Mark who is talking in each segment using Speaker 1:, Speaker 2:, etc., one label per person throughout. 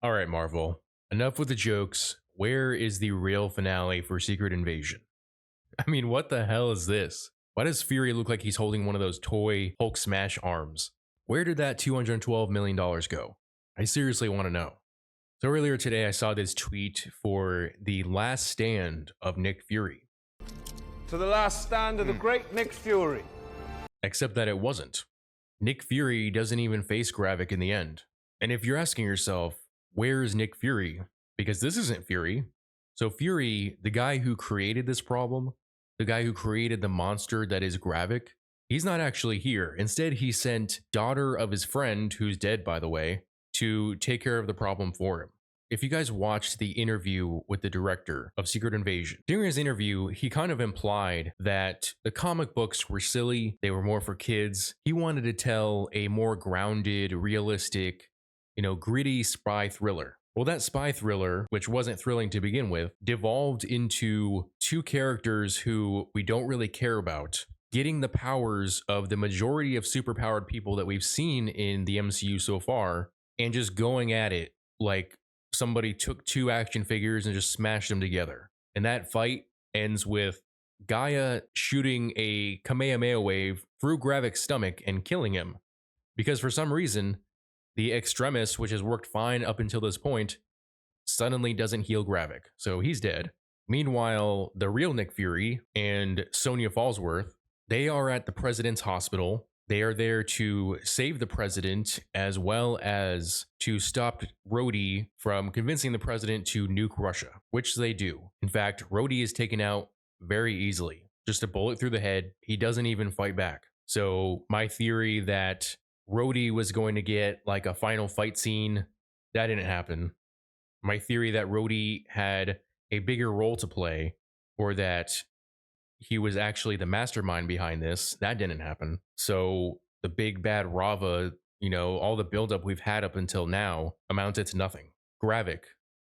Speaker 1: All right, Marvel. Enough with the jokes. Where is the real finale for Secret Invasion? I mean, what the hell is this? Why does Fury look like he's holding one of those toy Hulk smash arms? Where did that $212 million go? I seriously want to know. So earlier today, I saw this tweet for the last stand of Nick Fury,
Speaker 2: To the last stand of the great Nick Fury.
Speaker 1: except that it wasn't. Nick Fury doesn't even face Gravik in the end. And if you're asking yourself, where is Nick Fury? Because this isn't Fury. So Fury, the guy who created this problem, the guy who created the monster that is Gravik, he's not actually here. Instead, he sent daughter of his friend, who's dead by the way, to take care of the problem for him. If you guys watched the interview with the director of Secret Invasion, during his interview, he kind of implied that the comic books were silly, they were more for kids. He wanted to tell a more grounded, realistic, gritty spy thriller. Well, that spy thriller, which wasn't thrilling to begin with, devolved into two characters who we don't really care about getting the powers of the majority of superpowered people that we've seen in the MCU so far and just going at it like somebody took two action figures and just smashed them together. And that fight ends with Gaia shooting a Kamehameha wave through Gravik's stomach and killing him. Because for some reason, the Extremis, which has worked fine up until this point, suddenly doesn't heal Gravik. So he's dead. Meanwhile, the real Nick Fury and Sonya Fallsworth, they are at the president's hospital. They are there to save the president as well as to stop Rhodey from convincing the president to nuke Russia, which they do. In fact, Rhodey is taken out very easily. Just a bullet through the head. He doesn't even fight back. So my theory that Rhodey was going to get like a final fight scene, that didn't happen. My theory that Rhodey had a bigger role to play, or that he was actually the mastermind behind this, that didn't happen. So the big bad Rava, all the buildup we've had up until now amounted to nothing. Gravik,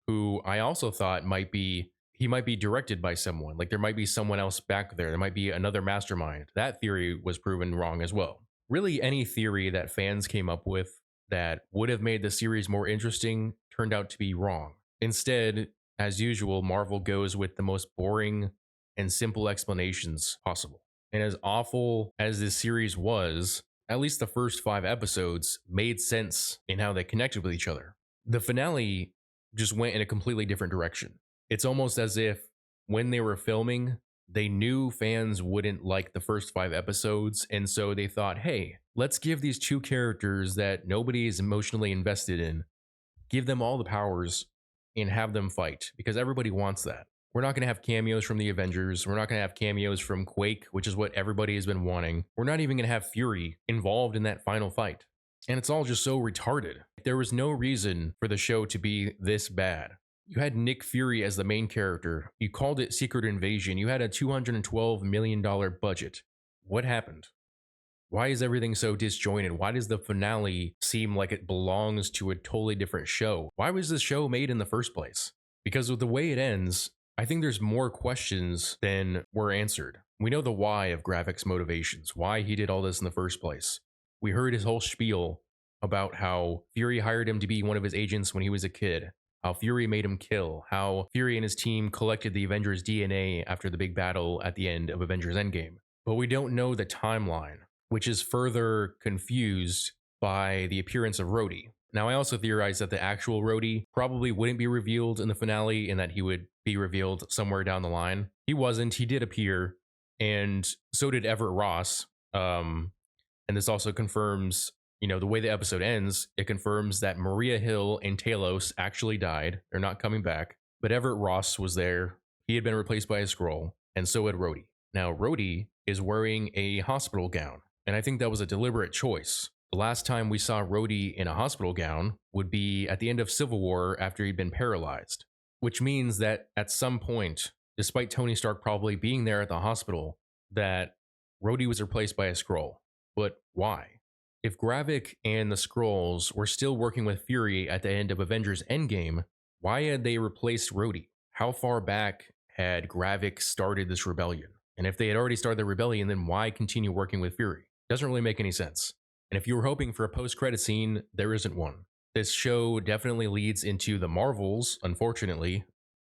Speaker 1: who I also thought might be directed by someone. Like there might be someone else back there. There might be another mastermind. That theory was proven wrong as well. Really, any theory that fans came up with that would have made the series more interesting turned out to be wrong. Instead, as usual, Marvel goes with the most boring and simple explanations possible. And as awful as this series was, at least the first 5 episodes made sense in how they connected with each other. The finale just went in a completely different direction. It's almost as if when they were filming, they knew fans wouldn't like the first 5 episodes, and so they thought, hey, let's give these two characters that nobody is emotionally invested in, give them all the powers and have them fight, because everybody wants that. We're not going to have cameos from the Avengers. We're not going to have cameos from Quake, which is what everybody has been wanting. We're not even going to have Fury involved in that final fight. And it's all just so retarded. There was no reason for the show to be this bad. You had Nick Fury as the main character. You called it Secret Invasion. You had a $212 million budget. What happened? Why is everything so disjointed? Why does the finale seem like it belongs to a totally different show? Why was this show made in the first place? Because with the way it ends, I think there's more questions than were answered. We know the why of Gravik's motivations, why he did all this in the first place. We heard his whole spiel about how Fury hired him to be one of his agents when he was a kid, how Fury made him kill, how Fury and his team collected the Avengers' DNA after the big battle at the end of Avengers Endgame. But we don't know the timeline, which is further confused by the appearance of Rhodey. Now, I also theorize that the actual Rhodey probably wouldn't be revealed in the finale and that he would be revealed somewhere down the line. He wasn't. He did appear, and so did Everett Ross. And this also confirms, the way the episode ends, it confirms that Maria Hill and Talos actually died. They're not coming back. But Everett Ross was there. He had been replaced by a Skrull, and so had Rhodey. Now, Rhodey is wearing a hospital gown, and I think that was a deliberate choice. The last time we saw Rhodey in a hospital gown would be at the end of Civil War after he'd been paralyzed, which means that at some point, despite Tony Stark probably being there at the hospital, that Rhodey was replaced by a Skrull. But why? If Gravik and the Skrulls were still working with Fury at the end of Avengers Endgame, why had they replaced Rhodey? How far back had Gravik started this rebellion? And if they had already started the rebellion, then why continue working with Fury? Doesn't really make any sense. And if you were hoping for a post-credit scene, there isn't one. this show definitely leads into the Marvels, unfortunately.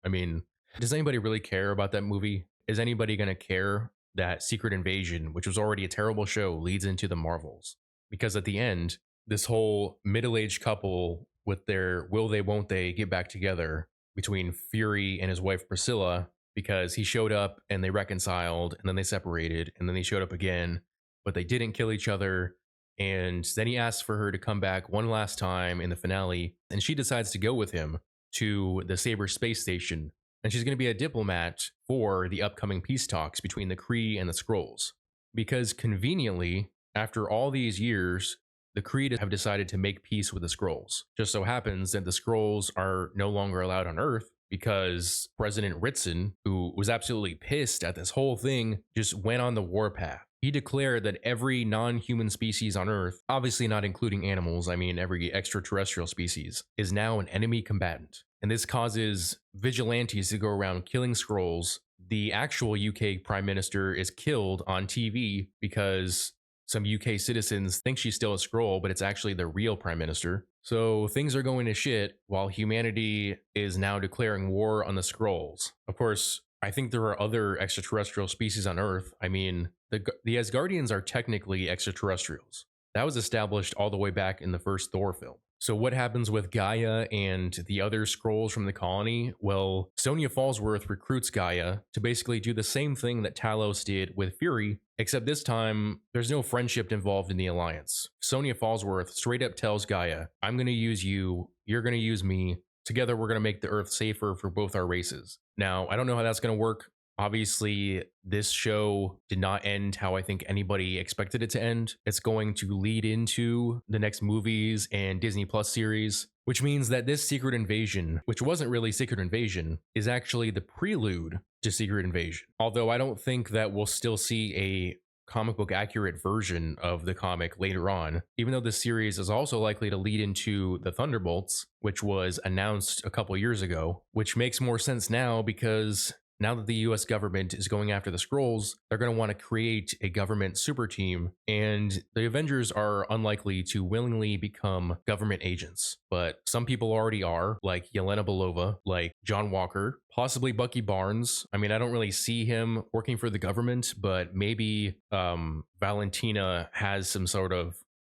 Speaker 1: I mean, does anybody really care about that movie? Is anybody going to care that Secret Invasion, which was already a terrible show, leads into the Marvels? Because at the end, this whole middle aged couple with their will they, won't they get back together between Fury and his wife Priscilla, because he showed up and they reconciled and then they separated and then they showed up again, but they didn't kill each other. And then he asks for her to come back one last time in the finale, and she decides to go with him to the Saber space station. And she's going to be a diplomat for the upcoming peace talks between the Kree and the Skrulls. Because conveniently, after all these years, the Kree have decided to make peace with the Skrulls. Just so happens that the Skrulls are no longer allowed on Earth because President Ritson, who was absolutely pissed at this whole thing, just went on the warpath. He declared that every non-human species on Earth, obviously not including animals, I mean every extraterrestrial species, is now an enemy combatant. And this causes vigilantes to go around killing Skrulls. The actual UK Prime Minister is killed on TV because some UK citizens think she's still a Skrull, but it's actually the real Prime Minister. So things are going to shit while humanity is now declaring war on the Skrulls. Of course, I think there are other extraterrestrial species on Earth. I mean, the Asgardians are technically extraterrestrials. That was established all the way back in the first Thor film. So what happens with Gaia and the other Skrulls from the colony? Well, Sonya Fallsworth recruits Gaia to basically do the same thing that Talos did with Fury, except this time there's no friendship involved in the alliance. Sonya Fallsworth straight up tells Gaia, I'm going to use you, you're going to use me. Together we're going to make the Earth safer for both our races. Now, I don't know how that's going to work. Obviously, this show did not end how I think anybody expected it to end. It's going to lead into the next movies and Disney Plus series, which means that this Secret Invasion, which wasn't really Secret Invasion, is actually the prelude to Secret Invasion. Although I don't think that we'll still see a comic book accurate version of the comic later on, even though this series is also likely to lead into the Thunderbolts, which was announced a couple years ago, which makes more sense now because now that the US government is going after the Skrulls, they're going to want to create a government super team, and the Avengers are unlikely to willingly become government agents. But some people already are, like Yelena Belova, like John Walker, possibly Bucky Barnes. I mean, I don't really see him working for the government, but maybe Valentina has some sort of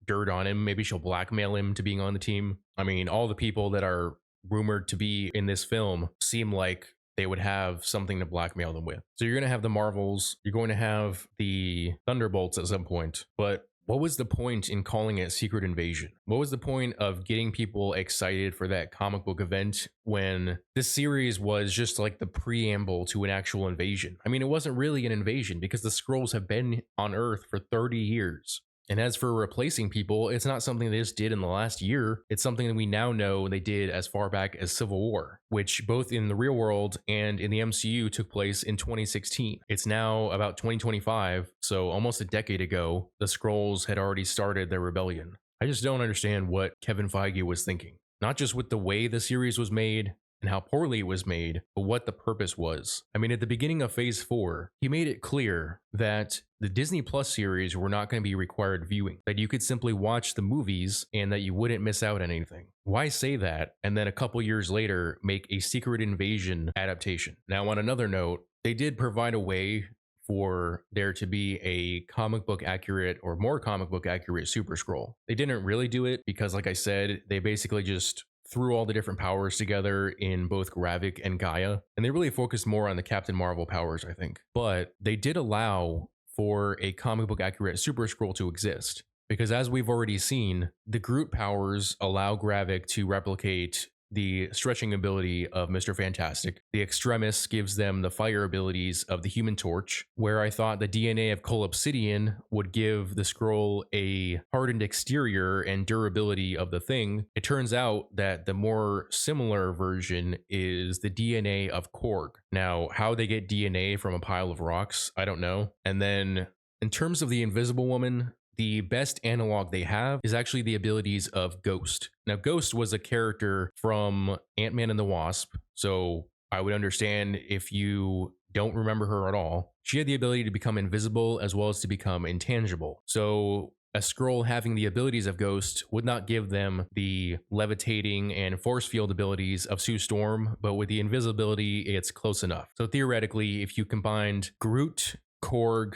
Speaker 1: dirt on him. Maybe she'll blackmail him to being on the team. I mean, all the people that are rumored to be in this film seem like they would have something to blackmail them with. So you're going to have the Marvels, you're going to have the Thunderbolts at some point, but what was the point in calling it Secret Invasion? What was the point of getting people excited for that comic book event when this series was just like the preamble to an actual invasion? I mean, it wasn't really an invasion because the Skrulls have been on Earth for 30 years. And as for replacing people, it's not something they just did in the last year. It's something that we now know they did as far back as Civil War, which both in the real world and in the MCU took place in 2016. It's now about 2025, so almost a decade ago, the Skrulls had already started their rebellion. I just don't understand what Kevin Feige was thinking. Not just with the way the series was made, and how poorly it was made, but what the purpose was. I mean, at the beginning of Phase 4, he made it clear that the Disney Plus series were not going to be required viewing, that you could simply watch the movies and that you wouldn't miss out on anything. Why say that and then a couple years later make a Secret Invasion adaptation? Now, on another note, they did provide a way for there to be a comic book accurate or more comic book accurate Super Skrull. They didn't really do it because, like I said, they basically just threw all the different powers together in both Gravik and Gaia, and they really focused more on the Captain Marvel powers, I think. But they did allow for a comic book accurate Super Skrull to exist, because as we've already seen, the Groot powers allow Gravik to replicate the stretching ability of Mr. Fantastic. The Extremis gives them the fire abilities of the Human Torch, where I thought the DNA of Cole Obsidian would give the Skrull a hardened exterior and durability of the Thing. It turns out that the more similar version is the DNA of Korg. Now, how they get DNA from a pile of rocks, I don't know. And then in terms of the Invisible Woman, the best analog they have is actually the abilities of Ghost. Now, Ghost was a character from Ant-Man and the Wasp, so I would understand if you don't remember her at all. She had the ability to become invisible as well as to become intangible. So A scroll having the abilities of Ghost would not give them the levitating and force field abilities of Sue Storm, but with the invisibility, it's close enough. So theoretically, if you combined Groot, Korg,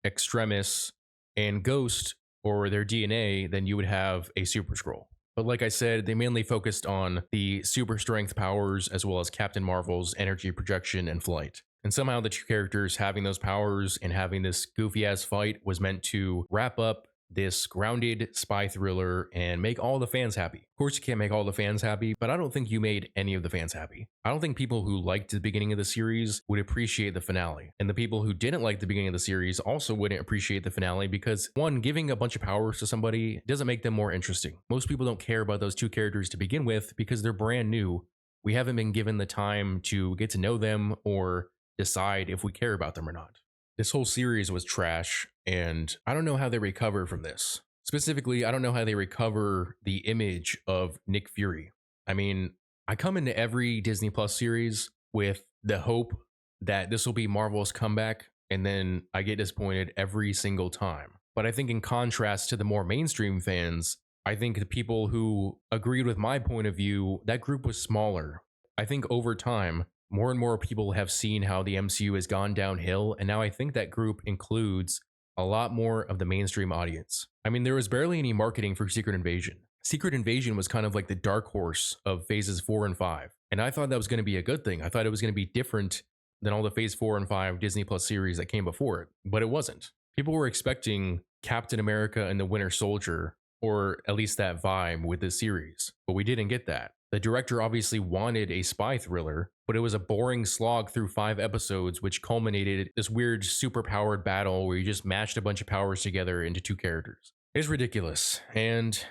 Speaker 1: Extremis, and Ghost or their DNA, then you would have a Super Scroll. But like I said, they mainly focused on the super strength powers as well as Captain Marvel's energy projection and flight. And somehow the two characters having those powers and having this goofy ass fight was meant to wrap up this grounded spy thriller and make all the fans happy. Of course, you can't make all the fans happy, but I don't think you made any of the fans happy. I don't think people who liked the beginning of the series would appreciate the finale. And the people who didn't like the beginning of the series also wouldn't appreciate the finale because, one, giving a bunch of powers to somebody doesn't make them more interesting. Most people don't care about those two characters to begin with because they're brand new. We haven't been given the time to get to know them or decide if we care about them or not. This whole series was trash, and I don't know how they recover from this. Specifically, I don't know how they recover the image of Nick Fury. I mean, I come into every Disney Plus series with the hope that this will be Marvel's comeback, and then I get disappointed every single time. But I think in contrast to the more mainstream fans, I think the people who agreed with my point of view, that group was smaller. I think over time, more and more people have seen how the MCU has gone downhill, and now I think that group includes a lot more of the mainstream audience. I mean, there was barely any marketing for Secret Invasion. Secret Invasion was kind of like the dark horse of phases 4 and 5, and I thought that was going to be a good thing. I thought it was going to be different than all the phase 4 and 5 Disney Plus series that came before it, but it wasn't. People were expecting Captain America and the Winter Soldier, or at least that vibe with this series, but we didn't get that. The director obviously wanted a spy thriller, but it was a boring slog through 5 episodes, which culminated this weird super-powered battle where you just mashed a bunch of powers together into 2 characters. It's ridiculous, and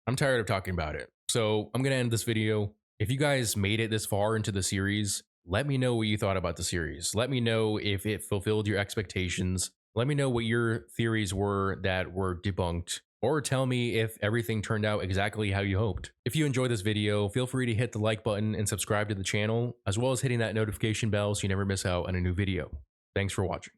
Speaker 1: I'm tired of talking about it. So I'm going to end this video. If you guys made it this far into the series, let me know what you thought about the series. Let me know if it fulfilled your expectations. Let me know what your theories were that were debunked. Or tell me if everything turned out exactly how you hoped. If you enjoyed this video, feel free to hit the like button and subscribe to the channel, as well as hitting that notification bell so you never miss out on a new video. Thanks for watching.